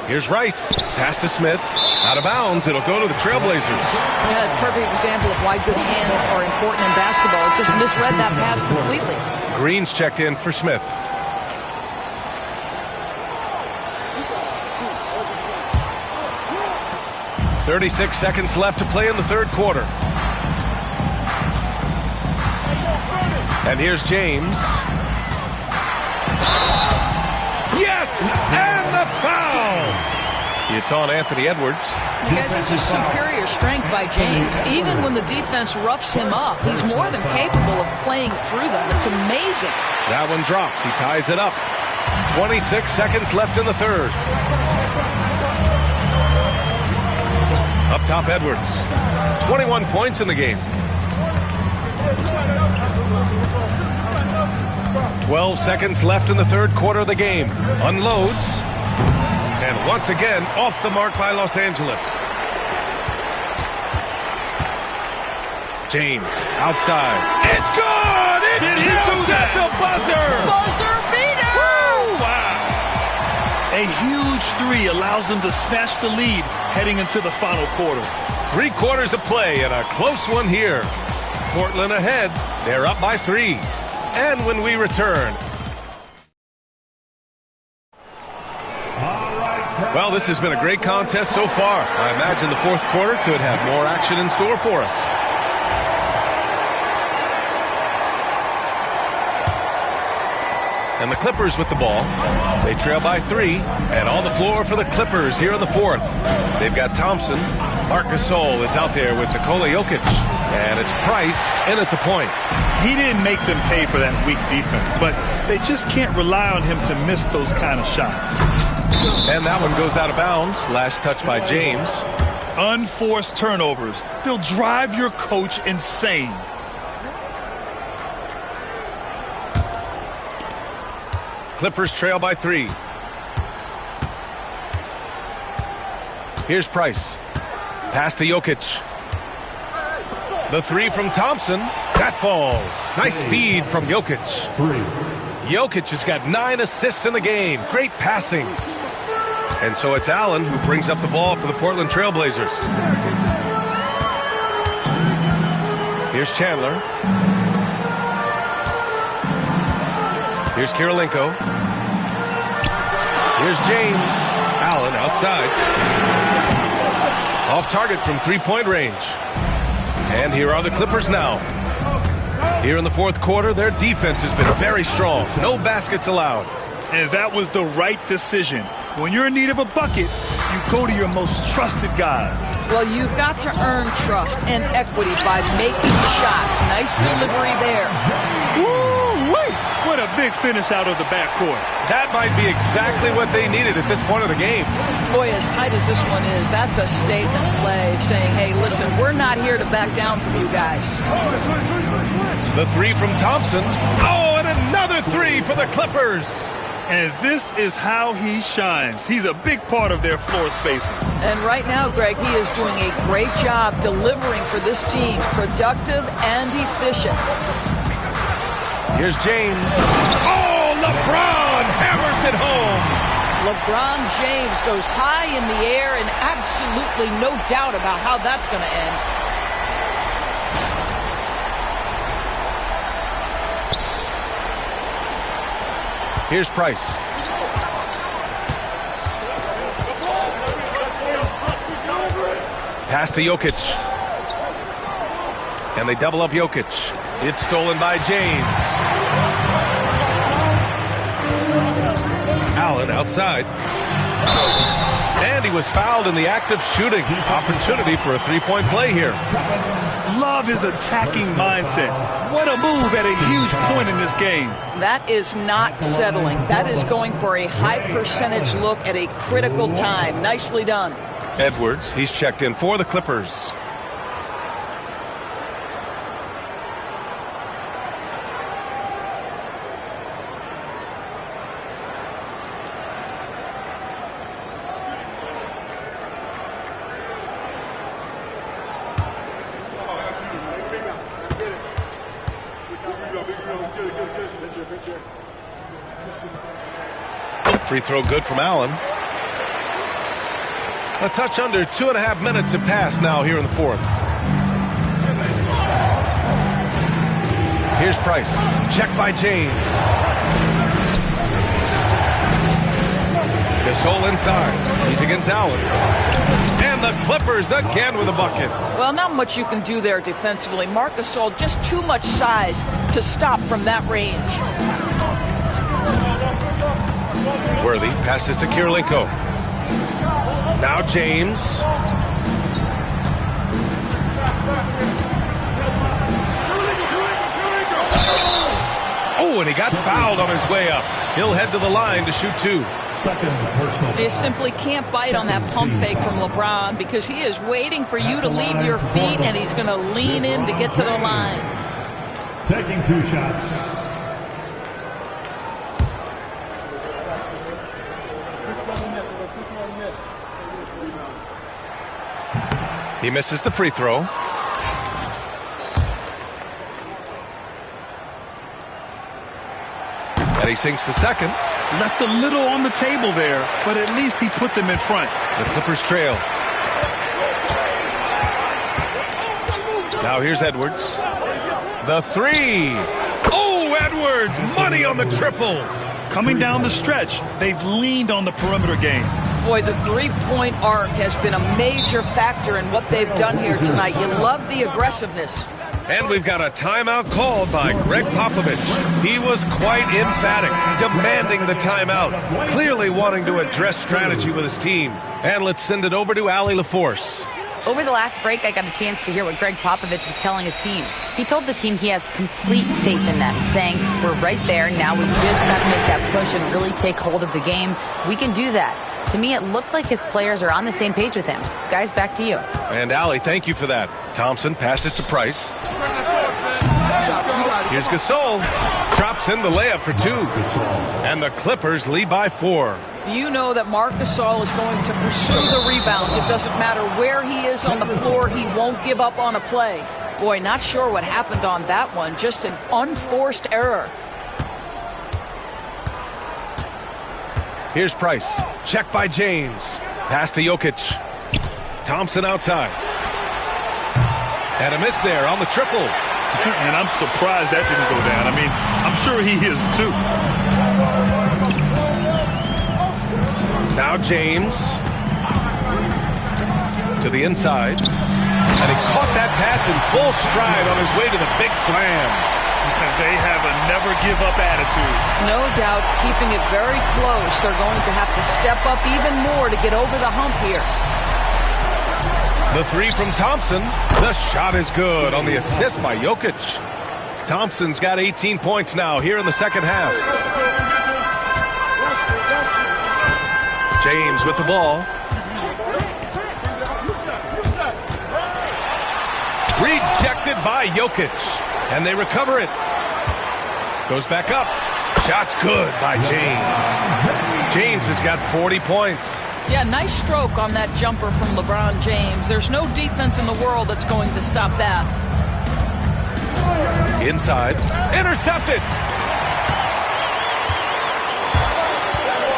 Here's Rice. Pass to Smith. Out of bounds. It'll go to the Trailblazers. Yeah, that's a perfect example of why good hands are important in basketball. It just misread that pass completely. Green's checked in for Smith. .36 seconds left to play in the third quarter. And here's James. Yes! And the foul! It's on Anthony Edwards. You guys, this is superior strength by James. Even when the defense roughs him up, he's more than capable of playing through them. It's amazing. That one drops. He ties it up. 26 seconds left in the third. Up top, Edwards. 21 points in the game. 12 seconds left in the third quarter of the game. Unloads. And once again, off the mark by Los Angeles. James outside. It's good! It counts at the buzzer! Buzzer beater! Woo! Wow! A huge three allows them to snatch the lead heading into the final quarter. 3 quarters of play and a close one here. Portland ahead. They're up by 3. And when we return... Well, this has been a great contest so far. I imagine the fourth quarter could have more action in store for us. And the Clippers with the ball. They trail by 3. And on the floor for the Clippers here in the fourth. They've got Thompson. Marc Gasol is out there with Nikola Jokic. And it's Price in at the point. He didn't make them pay for that weak defense, but they just can't rely on him to miss those kind of shots. And that one goes out of bounds. Last touch by James. Unforced turnovers. They'll drive your coach insane. Clippers trail by 3. Here's Price. Pass to Jokic. The 3 from Thompson. That falls. Nice feed from Jokic. 3. Jokic has got 9 assists in the game. Great passing. And so it's Allen who brings up the ball for the Portland Trailblazers. Here's Chandler. Here's Kirilenko. Here's James. Allen outside. Off target from 3-point range. And here are the Clippers now. Here in the fourth quarter, their defense has been very strong. No baskets allowed. And that was the right decision. When you're in need of a bucket, you go to your most trusted guys. Well, you've got to earn trust and equity by making shots. Nice delivery there. Woo-wee! What a big finish out of the backcourt. That might be exactly what they needed at this point of the game. Boy, as tight as this one is, that's a statement play saying, hey, listen, we're not here to back down from you guys. The 3 from Thompson. Oh, and another 3 for the Clippers. And this is how he shines. He's a big part of their floor spacing. And right now, Greg, he is doing a great job delivering for this team. Productive and efficient. Here's James. Oh, LeBron hammers it home. LeBron James goes high in the air and absolutely no doubt about how that's going to end. Here's Price. Pass to Jokic. And they double up Jokic. It's stolen by James. Allen outside. And he was fouled in the act of shooting. Opportunity for a 3-point play here. Love his attacking mindset. What a move at a huge point in this game. That is not settling. That is going for a high percentage look at a critical time. Nicely done. Edwards, he's checked in for the Clippers. Free throw good from Allen. A touch under 2.5 minutes have passed now here in the fourth. Here's Price. Checked by James. Gasol inside. He's against Allen. And the Clippers again with a bucket. Well, not much you can do there defensively. Marc Gasol, just too much size to stop from that range. Worthy passes to Kirilenko. Now James. Oh, and he got fouled on his way up. He'll head to the line to shoot 2. They simply can't bite on that pump fake from LeBron because he is waiting for you to leave your feet and he's going to lean in to get to the line. Taking 2 shots. He misses the free throw. And he sinks the second. Left a little on the table there, but at least he put them in front. The Clippers trail. Now here's Edwards. The three. Oh, Edwards! Money on the triple. Coming down the stretch, they've leaned on the perimeter game. Boy, the three-point arc has been a major factor in what they've done here tonight. You love the aggressiveness. And we've got a timeout called by Greg Popovich. He was quite emphatic, demanding the timeout, clearly wanting to address strategy with his team. And let's send it over to Allie LaForce. Over the last break, I got a chance to hear what Greg Popovich was telling his team. He told the team he has complete faith in them, saying, we're right there, now we just got to make that push and really take hold of the game. We can do that. To me, it looked like his players are on the same page with him. Guys, back to you. And Allie, thank you for that. Thompson passes to Price. Here's Gasol. Drops in the layup for two. And the Clippers lead by 4. You know that Marc Gasol is going to pursue the rebounds. It doesn't matter where he is on the floor. He won't give up on a play. Boy, not sure what happened on that one. Just an unforced error. Here's Price. Check by James. Pass to Jokic. Thompson outside. And a miss there on the triple. And I'm surprised that didn't go down. I mean, I'm sure he is too. Now James. To the inside. And he caught that pass in full stride on his way to the big slam. They have a never-give-up attitude. No doubt, keeping it very close. They're going to have to step up even more to get over the hump here. The three from Thompson. The shot is good on the assist by Jokic. Thompson's got 18 points now here in the second half. James with the ball. Rejected by Jokic. And they recover it. Goes back up. Shot's good by James. James has got 40 points. Yeah, nice stroke on that jumper from LeBron James. There's no defense in the world that's going to stop that. Inside. Intercepted.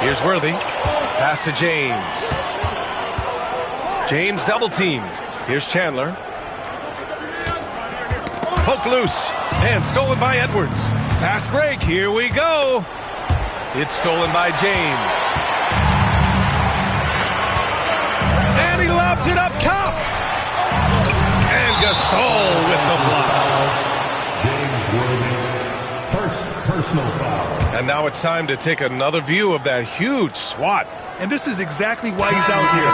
Here's Worthy. Pass to James. James double teamed. Here's Chandler. Poke loose. And stolen by Edwards. Fast break. Here we go. It's stolen by James. And he lobs it up top. And Gasol with the block. James Worthy, first personal foul. And now it's time to take another view of that huge swat. And this is exactly why he's out here,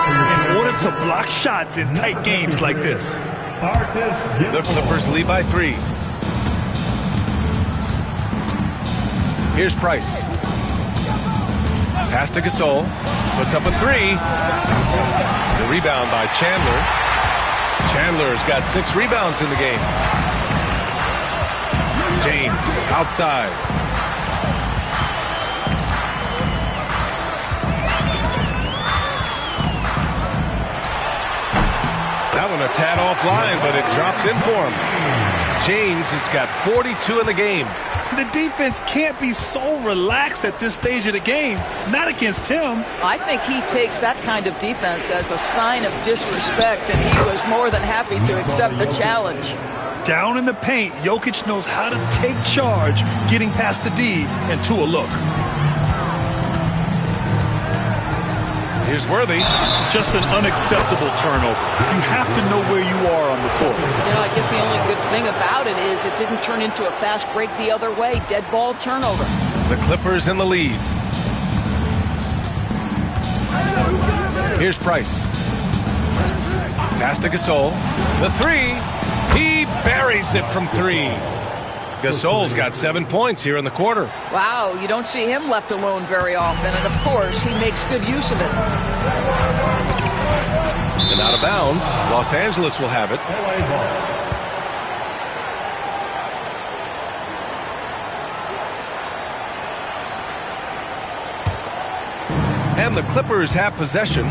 in order to block shots in tight games like this. The Clippers lead by 3. Here's Price. Pass to Gasol. Puts up a 3. The rebound by Chandler. Chandler's got 6 rebounds in the game. James outside. That one a tad offline, but it drops in for him. James has got 42 in the game. The defense can't be so relaxed at this stage of the game. Not against him. I think he takes that kind of defense as a sign of disrespect, and he was more than happy to accept the challenge. Down in the paint, Jokic knows how to take charge, getting past the D and to a look. Here's Worthy. Just an unacceptable turnover. You have to know where you are on the court. You know, I guess the only good thing about it is it didn't turn into a fast break the other way. Dead ball turnover. The Clippers in the lead. Here's Price. Pass to Gasol. The 3. He buries it from 3. Gasol's got 7 points here in the quarter. Wow, you don't see him left alone very often, and of course, he makes good use of it. And out of bounds, Los Angeles will have it. And the Clippers have possession.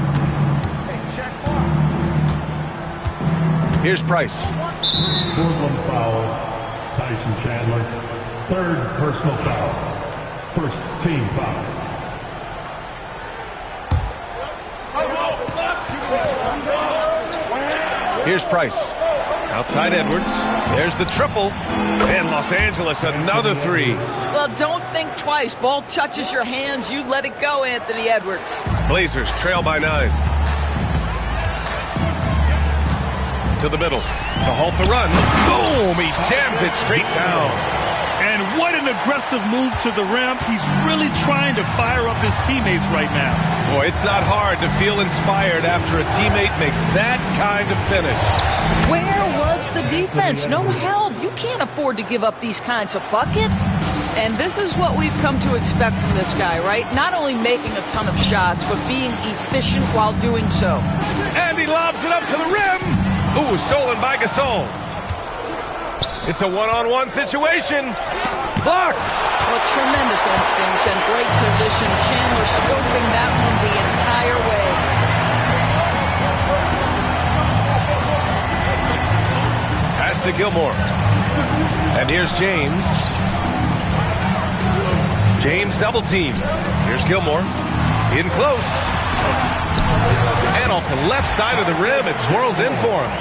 Here's Price. Foul. Tyson Chandler, third personal foul. First team foul. Here's Price. Outside Edwards. There's the triple. And Los Angeles, another three. Well, don't think twice. Ball touches your hands. You let it go, Anthony Edwards. Blazers trail by 9. To the middle. To halt the run. Boom! He jams it straight down. And what an aggressive move to the rim. He's really trying to fire up his teammates right now. Boy, it's not hard to feel inspired after a teammate makes that kind of finish. Where was the defense? No help. You can't afford to give up these kinds of buckets. And this is what we've come to expect from this guy, right? Not only making a ton of shots, but being efficient while doing so. And he lobs it up to the rim. Ooh, stolen by Gasol. It's a one-on-one situation. Blocked. Well, tremendous instincts and great position. Chandler scoping that one the entire way. Pass to Gilmore. And here's James. James double team. Here's Gilmore. In close. And off the left side of the rim, it swirls in for him.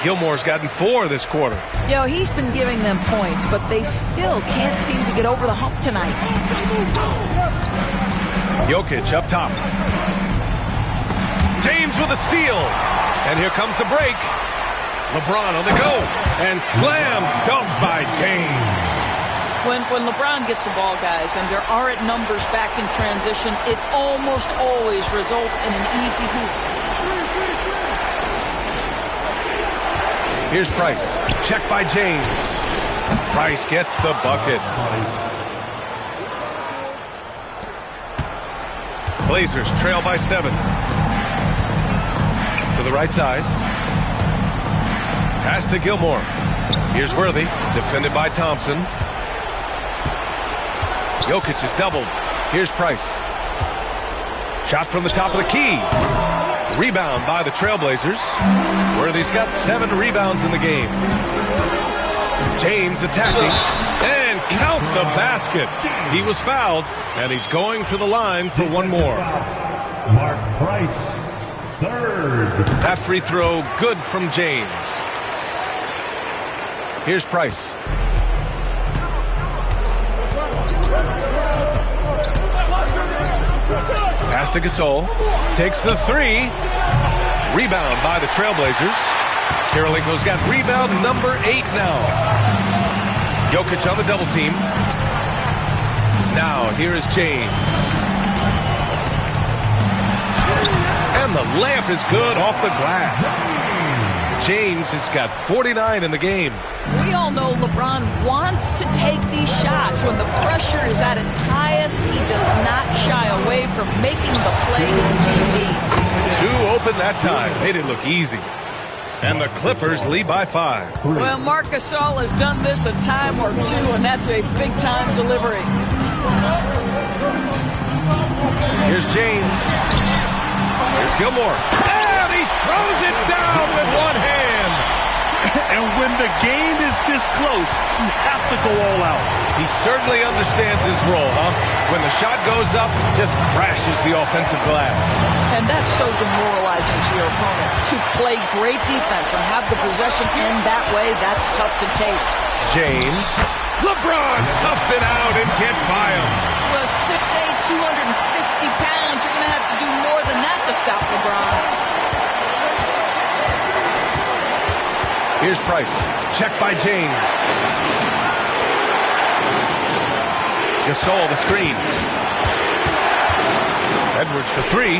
Gilmore's gotten 4 this quarter. You know, he's been giving them points, but they still can't seem to get over the hump tonight. Jokic up top. James with a steal. And here comes the break. LeBron on the go. And slam dunk by James. When LeBron gets the ball, guys, and there aren't numbers back in transition, it almost always results in an easy hoop. Here's Price. Check by James. Price gets the bucket. Blazers trail by 7. To the right side. Pass to Gilmore. Here's Worthy. Defended by Thompson. Jokic is doubled. Here's Price. Shot from the top of the key. Rebound by the Trailblazers. Worthy's got 7 rebounds in the game. James attacking. And count the basket. He was fouled, and he's going to the line for one more. Mark Price, third. That free throw good from James. Here's Price. Pass to Gasol. Takes the 3. Rebound by the Trailblazers. Karolinko's got rebound number 8 now. Jokic on the double team. Now here is James. And the layup is good off the glass. James has got 49 in the game. We all know LeBron wants to take these shots. When the pressure is at its highest, he does not shy away from making the play his team needs. 2 open that time. Made it look easy. And the Clippers lead by 5. Well, Marc Gasol has done this a time or 2, and that's a big-time delivery. Here's James. Here's Gilmore. And he throws it down with one hand. And when the game is this close, you have to go all out. He certainly understands his role, huh? When the shot goes up, just crashes the offensive glass. And that's so demoralizing to your opponent. To play great defense and have the possession end that way, that's tough to take. James. LeBron toughs it out and gets by him. Well, 6'8", 250 pounds. You're going to have to do more than that to stop LeBron. Here's Price. Check by James. Gasol the screen. Edwards for 3.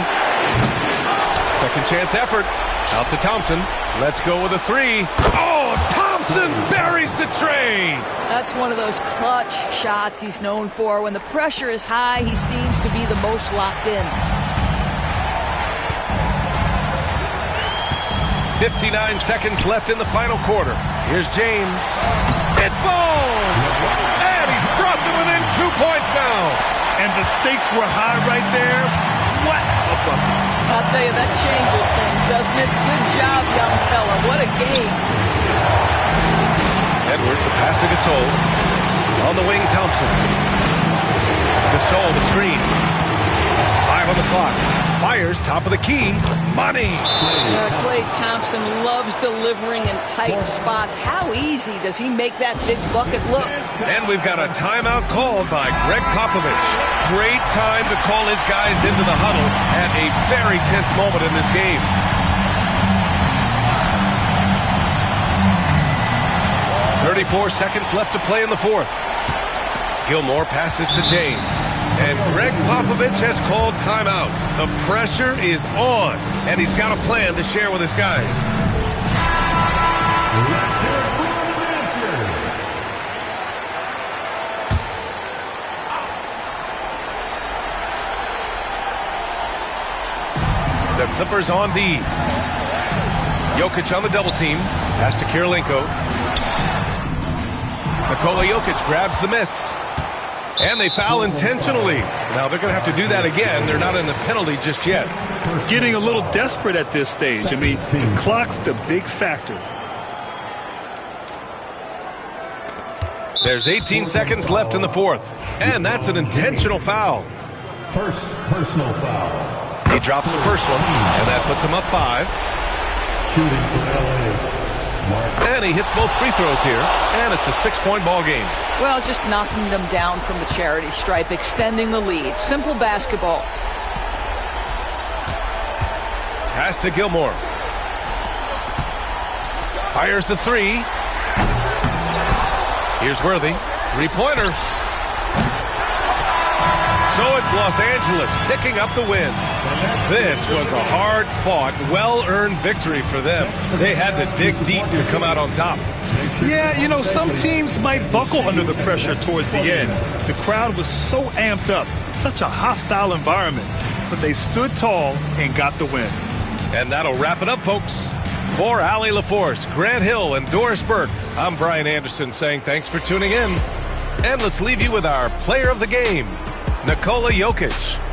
Second chance effort. Out to Thompson. Let's go with a 3. Oh, Thompson buries the tray. That's one of those clutch shots he's known for. When the pressure is high, he seems to be the most locked in. 59 seconds left in the final quarter. Here's James. It falls! And he's brought them within 2 points now. And the stakes were high right there. What a bucket. I'll tell you, that changes things, doesn't it? Good job, young fella. What a game. Edwards, a pass to Gasol. On the wing, Thompson. follow the screen. 5 on the clock. Fires top of the key. Money. Klay Thompson loves delivering in tight spots. How easy does he make that big bucket look? And we've got a timeout called by Greg Popovich. Great time to call his guys into the huddle at a very tense moment in this game. .34 seconds left to play in the fourth. Gilmore passes to James. And Greg Popovich has called timeout. The pressure is on, and he's got a plan to share with his guys. The Clippers on D. Jokic on the double team. Pass to Kirilenko. Nikola Jokic grabs the miss. And they foul intentionally. Now they're going to have to do that again. They're not in the penalty just yet. Getting a little desperate at this stage. I mean, the clock's the big factor. There's 18 seconds left in the fourth. And that's an intentional foul. First personal foul. He drops the first one, and that puts him up 5. Shooting for LA. And he hits both free throws here, and it's a 6-point ball game. Well, just knocking them down from the charity stripe, extending the lead. Simple basketball. Pass to Gilmore. Fires the 3. Here's Worthy. 3-pointer. So it's Los Angeles picking up the win. This was a hard-fought, well-earned victory for them. They had to dig deep to come out on top. Yeah, you know, some teams might buckle under the pressure towards the end. The crowd was so amped up, such a hostile environment, but they stood tall and got the win. And that'll wrap it up, folks. For Allie LaForce, Grant Hill, and Doris Burke, I'm Brian Anderson saying thanks for tuning in. And let's leave you with our player of the game, Nikola Jokic.